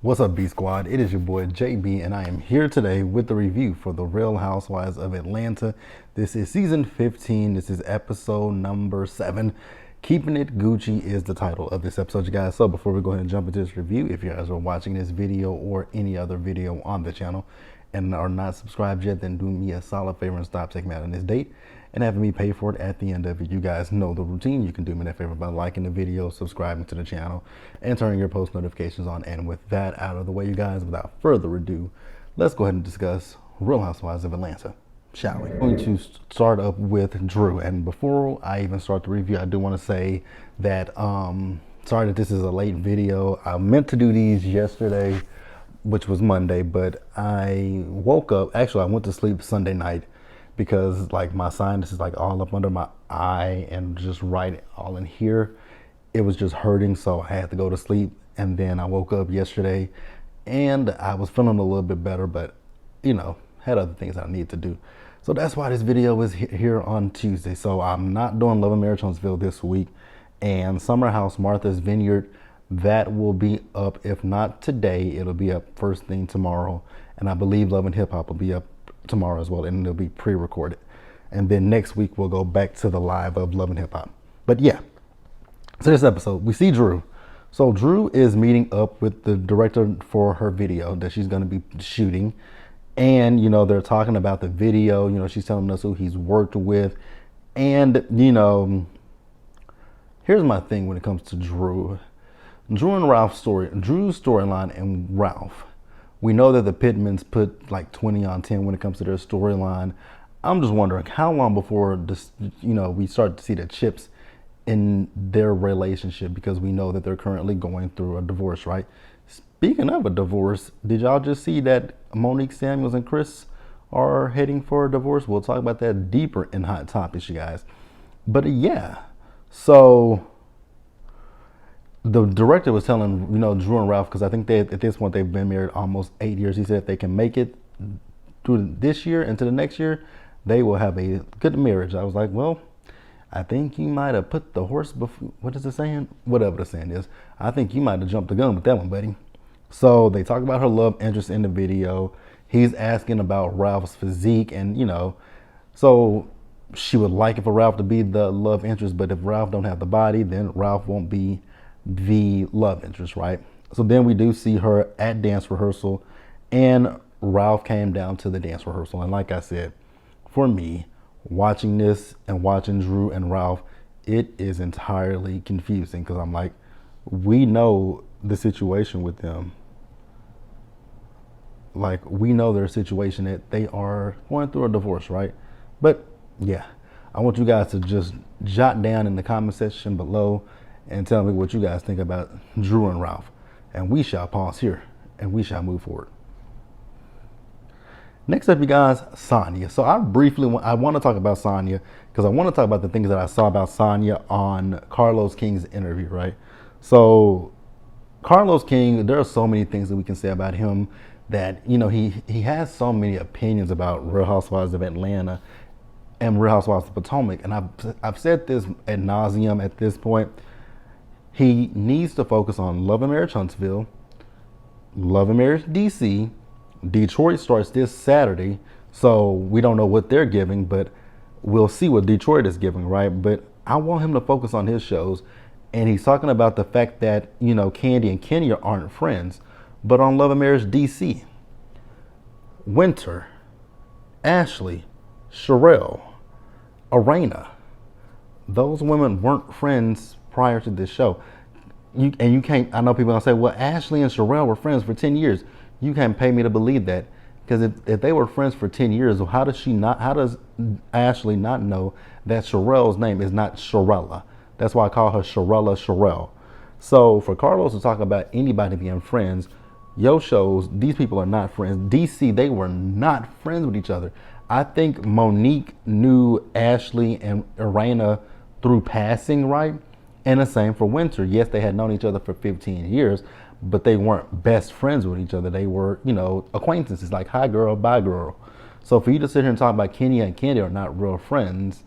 What's up, B Squad? It is your boy JB, and I am here today with the review for The Real Housewives of Atlanta. This is season 15. This is episode number 7. Keeping It Gucci is the title of this episode, you guys. So before we go ahead and jump into this review, if you guys are watching this video or any other video on the channel and are not subscribed yet, then do me a solid favor and stop taking me out on this date and having me pay for it at the end of it. You guys know the routine. You can do me that favor by liking the video, subscribing to the channel, and turning your post notifications on. And with that out of the way, you guys, without further ado, let's go ahead and discuss Real Housewives of Atlanta, shall we? I'm going to start up with Drew. And before I even start the review, I do want to say that, sorry that this is a late video. I meant to do these yesterday, which was Monday, but I woke up, actually I went to sleep Sunday night because like my sinus is like all up under my eye and just right all in here. It was just hurting, so I had to go to sleep. And then I woke up yesterday and I was feeling a little bit better, but you know, had other things I needed to do. So that's why this video is here on Tuesday. So I'm not doing Love and Marriage Huntsville this week, and Summer House Martha's Vineyard, that will be up. If not today, it'll be up first thing tomorrow. And I believe Love and Hip Hop will be up tomorrow as well, and it'll be pre-recorded. And then next week we'll go back to the live of Love and Hip Hop. But yeah, so this episode we see Drew. So Drew is meeting up with the director for her video that she's going to be shooting, and you know, they're talking about the video. You know, she's telling us who he's worked with, and you know, here's my thing when it comes to Drew and Ralph's story. Drew's storyline and Ralph, we know that the Pittmans put like 20 on 10 when it comes to their storyline. I'm just wondering how long before this, you know, we start to see the chips in their relationship, because we know that they're currently going through a divorce, right? Speaking of a divorce, did y'all just see that Monique Samuels and Chris are heading for a divorce? We'll talk about that deeper in Hot Topics, you guys. But yeah, so the director was telling, you know, Drew and Ralph, because I think they, at this point, they've been married almost 8 years. He said if they can make it through this year into the next year, they will have a good marriage. I was like, well, I think you might have put the horse before, what is the saying? Whatever the saying is. I think you might have jumped the gun with that one, buddy. So they talk about her love interest in the video. He's asking about Ralph's physique, and you know, so she would like it for Ralph to be the love interest, but if Ralph don't have the body, then Ralph won't be the love interest, right? So then we do see her at dance rehearsal, and Ralph came down to the dance rehearsal. And like I said, for me, watching this and watching Drew and Ralph, it is entirely confusing, because I'm like, we know the situation with them. Like, we know their situation, that they are going through a divorce, right? But yeah, I want you guys to just jot down in the comment section below and tell me what you guys think about Drew and Ralph. And we shall pause here and we shall move forward. Next up, you guys, Sonya. So I want to talk about Sonya, because I want to talk about the things that I saw about Sonya on Carlos King's interview, right? So Carlos King, there are so many things that we can say about him, that, you know, he has so many opinions about Real Housewives of Atlanta and Real Housewives of Potomac. And I've said this ad nauseum at this point. He needs to focus on Love and Marriage Huntsville, Love and Marriage DC. Detroit starts this Saturday, so we don't know what they're giving, but we'll see what Detroit is giving, right? But I want him to focus on his shows. And he's talking about the fact that, you know, Candy and Kenya aren't friends. But on Love and Marriage DC, Winter, Ashley, Sherelle, Arena, those women weren't friends prior to this show. You can't, I know people are gonna say, well, Ashley and Sherelle were friends for 10 years. You can't pay me to believe that, because if they were friends for 10 years, how does Ashley not know that Sherelle's name is not Sherella? That's why I call her Sherelle. So for Carlos to talk about anybody being friends, yo shows these people are not friends. DC, they were not friends with each other. I think Monique knew Ashley and Irena through passing, right? And the same for Winter. Yes, they had known each other for 15 years, but they weren't best friends with each other. They were, you know, acquaintances, like hi girl, bye girl. So for you to sit here and talk about Kenya and Candy are not real friends,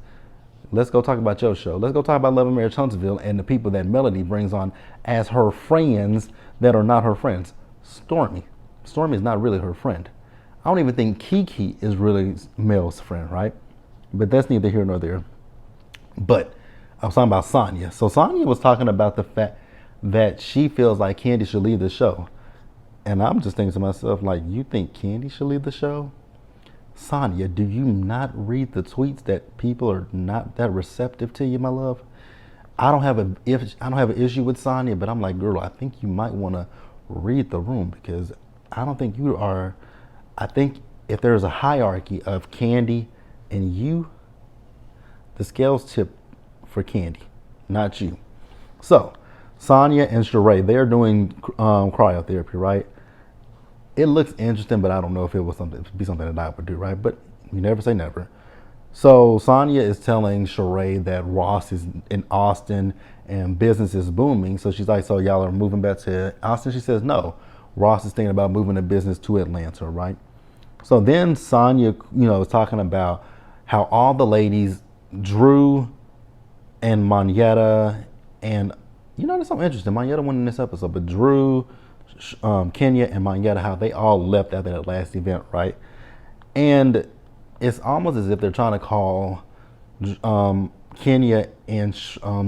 let's go talk about your show. Let's go talk about Love and Marriage Huntsville and the people that Melody brings on as her friends that are not her friends. Stormy. Stormy is not really her friend. I don't even think Kiki is really Mel's friend, right? But that's neither here nor there. But I was talking about Sonya. So Sonya was talking about the fact that she feels like Candy should leave the show. And I'm just thinking to myself, like, you think Candy should leave the show? Sonya, do you not read the tweets that people are not that receptive to you, my love? I don't have an issue with Sonya, but I'm like, girl, I think you might want to read the room because I don't think you are. I think if there's a hierarchy of Candy and you, the scales tip for Candy, not you. So, Sonya and Sheree, they're doing cryotherapy, right? It looks interesting, but I don't know if it was something be something that I would do, right? But you never say never. So Sonya is telling Sheree that Ross is in Austin and business is booming. So she's like, so y'all are moving back to Austin? She says, no. Ross is thinking about moving the business to Atlanta, right? So then Sonya, is talking about how all the ladies, Drew and Monyetta, and there's something interesting. Monyetta went in this episode, but Drew, Kenya, and Monyetta, how they all left after that last event, right? And it's almost as if they're trying to call Kenya and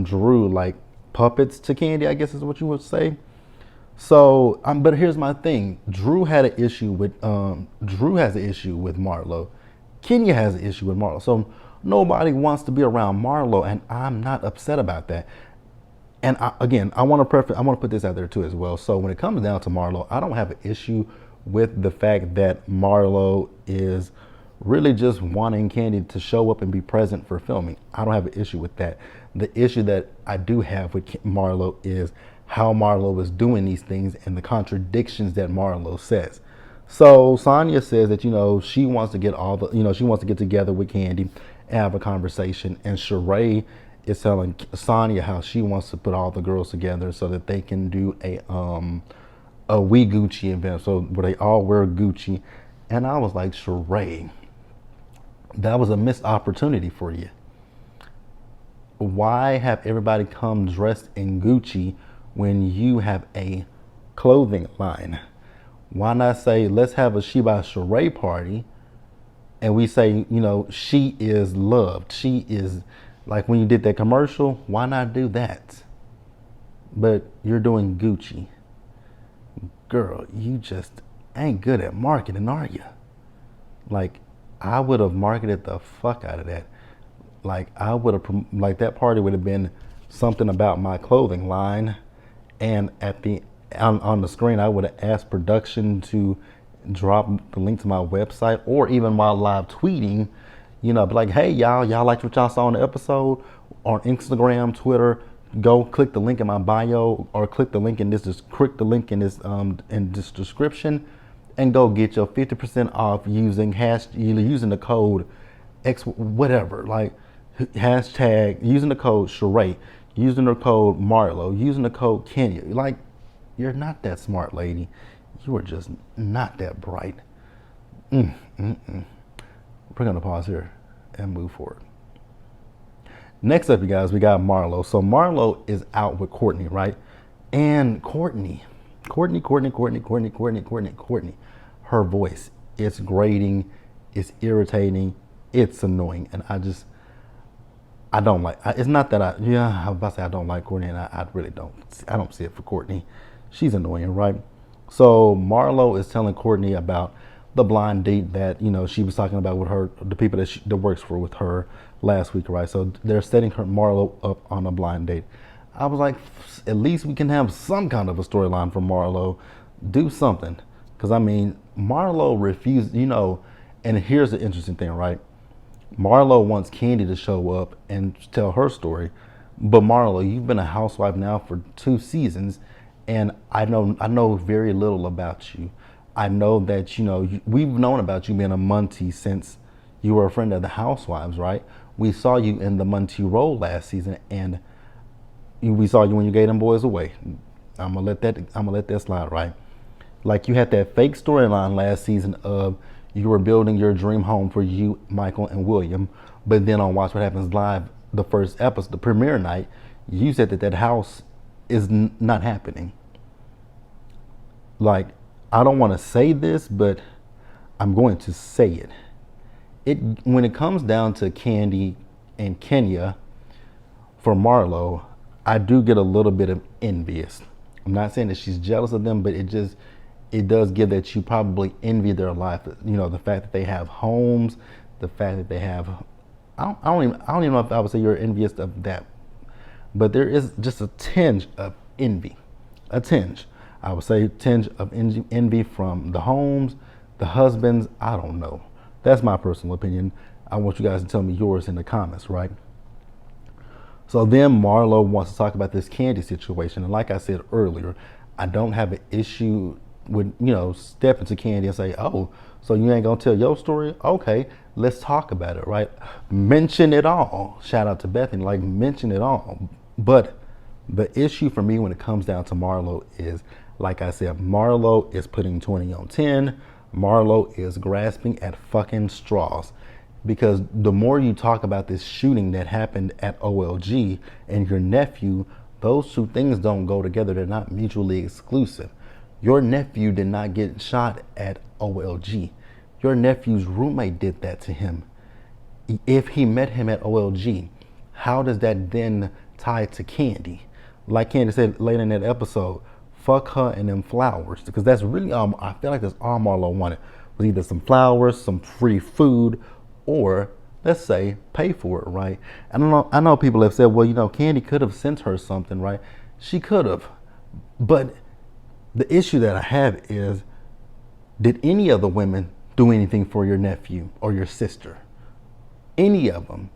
Drew like puppets to Candy, I guess is what you would say. So, but here's my thing: Drew has an issue with Marlo. Kenya has an issue with Marlo. So nobody wants to be around Marlo, and I'm not upset about that. And I want to put this out there too as well. So when it comes down to Marlo, I don't have an issue with the fact that Marlo is really just wanting Candy to show up and be present for filming. I don't have an issue with that. The issue that I do have with Marlo is how Marlo is doing these things and the contradictions that Marlo says. So Sonya says that, she wants to get she wants to get together with Candy and have a conversation. And Sheree is telling Sonya how she wants to put all the girls together so that they can do a We Gucci event, so where they all wear Gucci. And I was like, Sheree, that was a missed opportunity for you. Why have everybody come dressed in Gucci when you have a clothing line? Why not say, let's have a She by Sheree party, and we say, she is loved. She is, like when you did that commercial, why not do that? But you're doing Gucci. Girl, you just ain't good at marketing, are you? Like, I would have marketed the fuck out of that. Like, I would have, like, that party would have been something about my clothing line. And on the screen, I would have asked production to drop the link to my website, or even while live tweeting, be like, hey, y'all liked what y'all saw in the episode on Instagram, Twitter, go click the link in my bio, or click the link in this description, and go get your 50% off using the code X whatever, like hashtag, using the code Sheree, using the code Marlo, using the code Kenya. Like, you're not that smart, lady. You are just not that bright. We're gonna pause here and move forward. Next up, you guys, we got Marlo. So Marlo is out with Courtney, right? And Courtney, her voice, it's grating, it's irritating, it's annoying. And I don't like, it's not that I was about to say I don't like Courtney, and I really don't. I don't see it for Courtney. She's annoying, right? So Marlo is telling Courtney about the blind date that, she was talking about with her, the people that works for with her last week, right? So they're setting Marlo up on a blind date. I was like, at least we can have some kind of a storyline for Marlo. Do something. Because, Marlo refused, and here's the interesting thing, right? Marlo wants Candy to show up and tell her story. But Marlo, you've been a housewife now for 2 seasons, and I know very little about you. I know that, we've known about you being a Muntie since you were a friend of the Housewives, right? We saw you in the Muntie role last season, and we saw you when you gave them boys away. I'm gonna let that slide, right? Like, you had that fake storyline last season of you were building your dream home for you, Michael, and William, but then on Watch What Happens Live, the first episode, the premiere night, you said that house is not happening. Like, I don't want to say this, but I'm going to say it. When it comes down to Candy and Kenya, for Marlo, I do get a little bit of envious. I'm not saying that she's jealous of them, but it does give that you probably envy their life. You know, the fact that they have homes, the fact that they have. I don't even know if I would say you're envious of that, but there is just a tinge of envy, a tinge. I would say tinge of envy from the homes, the husbands. I don't know. That's my personal opinion. I want you guys to tell me yours in the comments, right? So then Marlo wants to talk about this Candy situation. And like I said earlier, I don't have an issue with, stepping to Candy and say, oh, so you ain't gonna tell your story? Okay, let's talk about it, right? Mention it all. Shout out to Bethany, like mention it all. But the issue for me when it comes down to Marlo is, like I said, Marlo is putting 20 on 10. Marlo is grasping at fucking straws. Because the more you talk about this shooting that happened at OLG and your nephew, those two things don't go together. They're not mutually exclusive. Your nephew did not get shot at OLG. Your nephew's roommate did that to him. If he met him at OLG, how does that then tie to Candy? Like Candy said later in that episode, fuck her and them flowers. Because that's really I feel like that's all Marlo wanted. Was either some flowers, some free food, or let's say pay for it, right? I know people have said, well, Candy could have sent her something, right? She could have. But the issue that I have is, did any of the women do anything for your nephew or your sister? Any of them?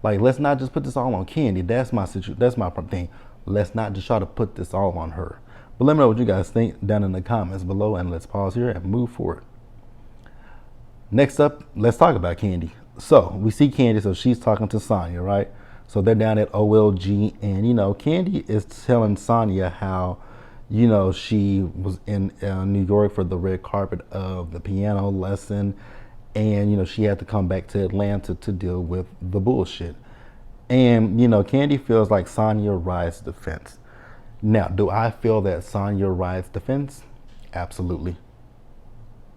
Like, let's not just put this all on Candy. That's my situation. That's my thing. Let's not just try to put this all on her. But let me know what you guys think down in the comments below, and let's pause here and move forward. Next up, let's talk about Candy. So we see Candy, so she's talking to Sonya, right? So they're down at OLG, and Candy is telling Sonya how, she was in New York for the red carpet of the piano lesson, and she had to come back to Atlanta to deal with the bullshit. And Candy feels like Sonya rides the fence. Now, do I feel that Sonya rides the fence? Absolutely.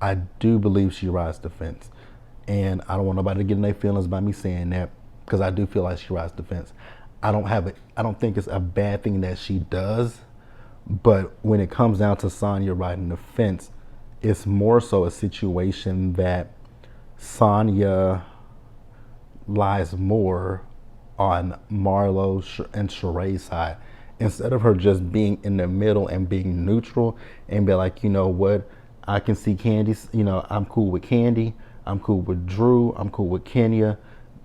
I do believe she rides the fence. And I don't want nobody to get in their feelings by me saying that, because I do feel like she rides the fence. I don't think it's a bad thing that she does, but when it comes down to Sonya riding the fence, it's more so a situation that Sonya lies more on Marlo and Sheree's side, instead of her just being in the middle and being neutral and be like, you know what, I can see Candy's, I'm cool with Candy, I'm cool with Drew, I'm cool with Kenya,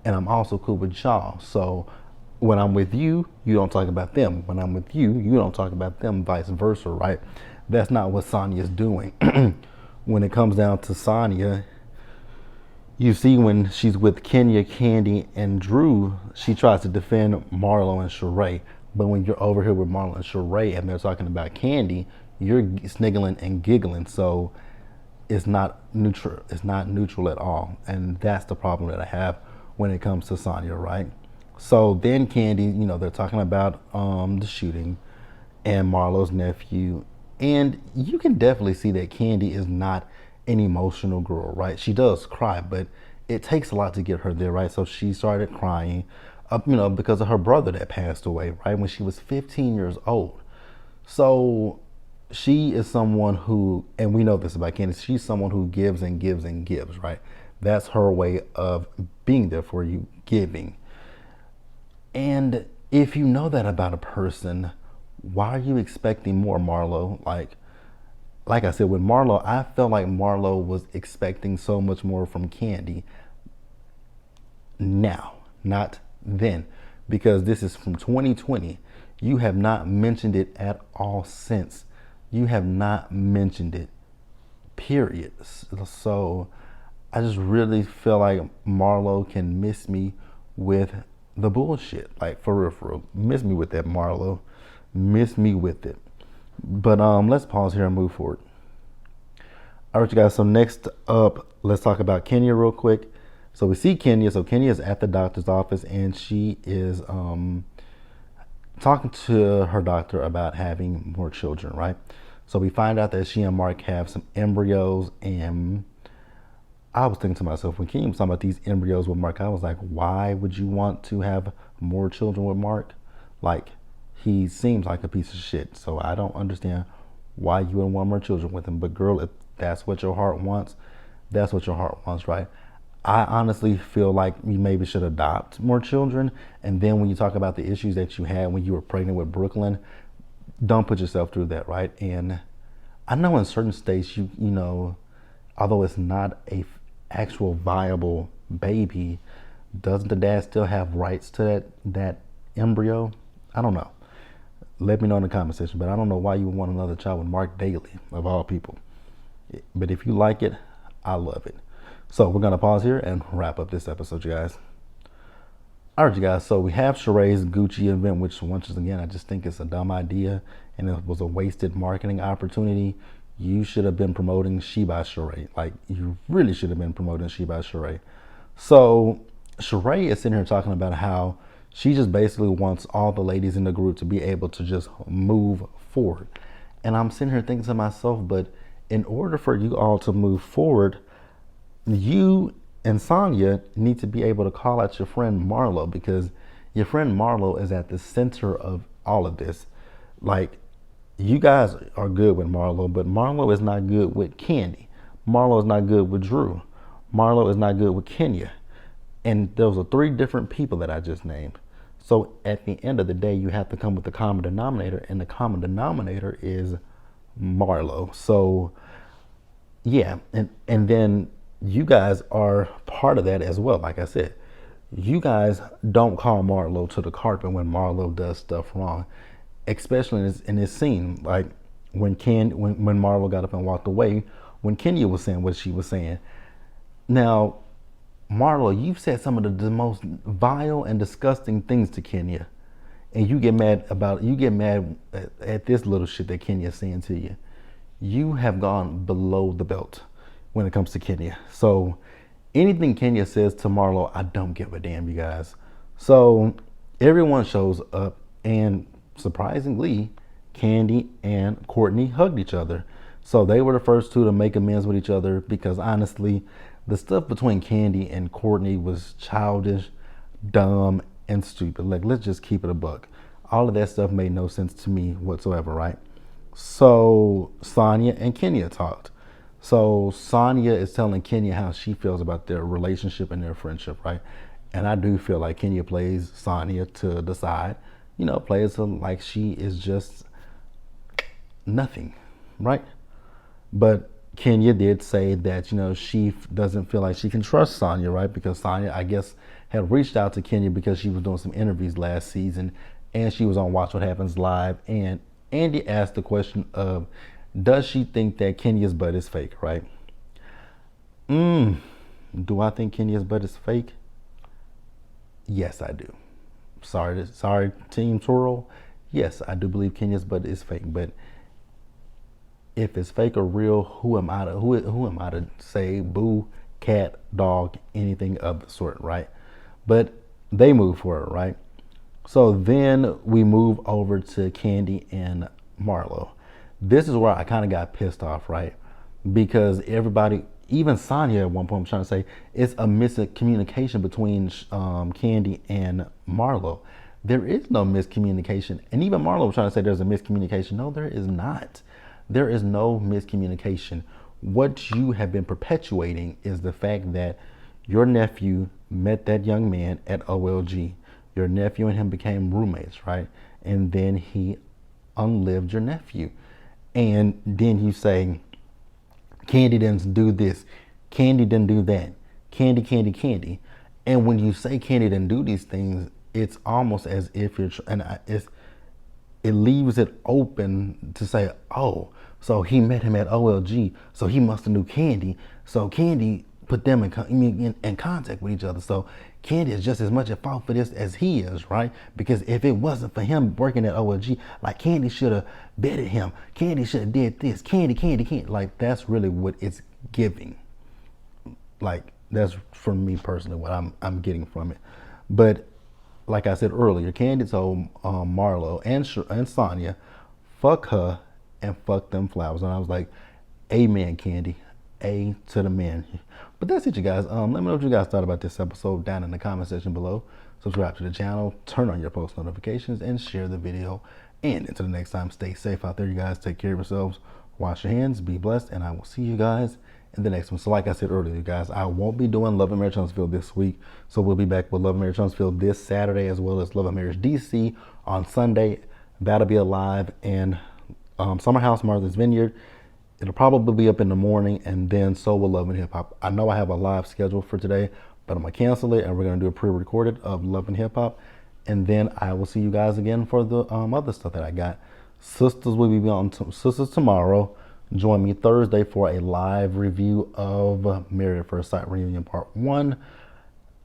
and I'm also cool with y'all. So when I'm with you, you don't talk about them. When I'm with you, you don't talk about them, vice versa, right? That's not what Sonya's doing. When it comes down to Sonya, you see when she's with Kenya, Candy, and Drew, she tries to defend Marlo and Sheree. But when you're over here with Marlo and Sheree and they're talking about Candy, you're sniggling and giggling. So it's not neutral. It's not neutral at all. And that's the problem that I have when it comes to Sonya, right? So then Candy, they're talking about the shooting and Marlo's nephew. And you can definitely see that Candy is not an emotional girl, right? She does cry, but it takes a lot to get her there, right? So she started crying, because of her brother that passed away, right? When she was 15 years old. So she is someone who, and we know this about Candy, she's someone who gives and gives and gives, right? That's her way of being there for you, giving. And if you know that about a person, why are you expecting more, Marlo? Like I said, with Marlo, I felt like Marlo was expecting so much more from Candy now, not then, because this is from 2020. You have not mentioned it at all since. You have not mentioned it, period. So I just really feel like Marlo can miss me with the bullshit. Like, for real. Miss me with that, Marlo. Miss me with it. But let's pause here and move forward. All right, you guys. So next up, let's talk about Kenya real quick. So we see Kenya. So Kenya is at the doctor's office, and she is talking to her doctor about having more children, right? So we find out that she and Mark have some embryos, and I was thinking to myself, when Kenya was talking about these embryos with Mark, I was like, why would you want to have more children with Mark? Like, he seems like a piece of shit. So I don't understand why you would want more children with him. But girl, if that's what your heart wants, that's what your heart wants, right? I honestly feel like you maybe should adopt more children. And then when you talk about the issues that you had when you were pregnant with Brooklyn, don't put yourself through that, right? And I know in certain states, you know, although it's not a actual viable baby, doesn't the dad still have rights to that embryo? I don't know. Let me know in the comment section. But I don't know why you would want another child with Mark Daly, of all people. But if you like it, I love it. So we're gonna pause here and wrap up this episode, you guys. All right, you guys. So we have Sheree's Gucci event, which once again, I just think it's a dumb idea and it was a wasted marketing opportunity. You should have been promoting She by Sheree. Like, you really should have been promoting She by Sheree. So Sheree is sitting here talking about how she just basically wants all the ladies in the group to be able to just move forward. And I'm sitting here thinking to myself, but in order for you all to move forward, you and Sonya need to be able to call out your friend Marlo, because your friend Marlo is at the center of all of this. Like, you guys are good with Marlo, but Marlo is not good with Candy. Marlo is not good with Drew. Marlo is not good with Kenya. And those are three different people that I just named. So at the end of the day, you have to come with the common denominator, and the common denominator is Marlo. So yeah, and then you guys are part of that as well. Like I said, you guys don't call Marlo to the carpet when Marlo does stuff wrong, especially in this scene. Like when Marlo got up and walked away, when Kenya was saying what she was saying. Now, Marlo, you've said some of the most vile and disgusting things to Kenya, and you get mad at this little shit that Kenya's saying to you. You have gone below the belt when it comes to Kenya. So anything Kenya says to Marlo, I don't give a damn, you guys. So everyone shows up, and surprisingly, Candy and Courtney hugged each other. So they were the first two to make amends with each other, because honestly, the stuff between Candy and Courtney was childish, dumb, and stupid. Like, let's just keep it a buck. All of that stuff made no sense to me whatsoever, right? So Sonya and Kenya talked. So Sonya is telling Kenya how she feels about their relationship and their friendship, right? And I do feel like Kenya plays Sonya to the side, plays her like she is just nothing, right? But Kenya did say that, she doesn't feel like she can trust Sonya, right? Because Sonya, I guess, had reached out to Kenya because she was doing some interviews last season, and she was on Watch What Happens Live, and Andy asked the question of, does she think that Kenya's butt is fake, right? Do I think Kenya's butt is fake? Yes, I do. Sorry, Team Twirl. Yes, I do believe Kenya's butt is fake, but if it's fake or real, who am I to say boo, cat, dog, anything of the sort, right? But they move forward, right? So then we move over to Candy and Marlo. This is where I kind of got pissed off, right? Because everybody, even Sonya at one point, I'm trying to say, it's a miscommunication between Candy and Marlo. There is no miscommunication. And even Marlo was trying to say there's a miscommunication. No, there is not. There is no miscommunication. What you have been perpetuating is the fact that your nephew met that young man at OLG. Your nephew and him became roommates, right? And then he unlived your nephew. And then you say, Candy didn't do this. Candy didn't do that. Candy. And when you say Candy didn't do these things, it's almost as if it leaves it open to say, oh, so he met him at OLG, so he must have knew Candy. So Candy put them in contact with each other. So Candy is just as much at fault for this as he is, right? Because if it wasn't for him working at OLG, like, Candy should have betted him. Candy should have did this. Candy. Like, that's really what it's giving. Like, that's, for me personally, what I'm getting from it. But like I said earlier, Candy told Marlo and Sonya, fuck her and fuck them flowers. And I was like, amen, Candy. A to the man. But that's it, you guys. Let me know what you guys thought about this episode down in the comment section below. Subscribe to the channel, turn on your post notifications, and share the video. And until the next time, stay safe out there, you guys. Take care of yourselves. Wash your hands. Be blessed. And I will see you guys in the next one. So like I said earlier, you guys, I won't be doing Love and Marriage Huntsville this week. So we'll be back with Love and Marriage Huntsville this Saturday, as well as Love and Marriage DC on Sunday. That'll be live in Summer House, Martha's Vineyard. It'll probably be up in the morning, and then so will Love and Hip Hop. I know I have a live schedule for today, but I'm gonna cancel it, and we're gonna do a pre-recorded of Love and Hip Hop, and then I will see you guys again for the other stuff that I got. Sisters will be on Sisters tomorrow. Join me Thursday for a live review of Married at First Sight Reunion Part 1,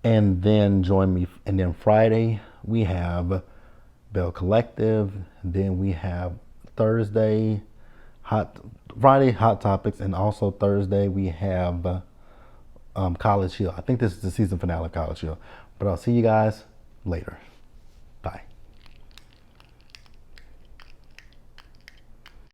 and then join me. And then Friday we have Bell Collective. Then we have Friday Hot Topics, and also Thursday we have College Hill. I think this is the season finale of College Hill. But I'll see you guys later. Bye.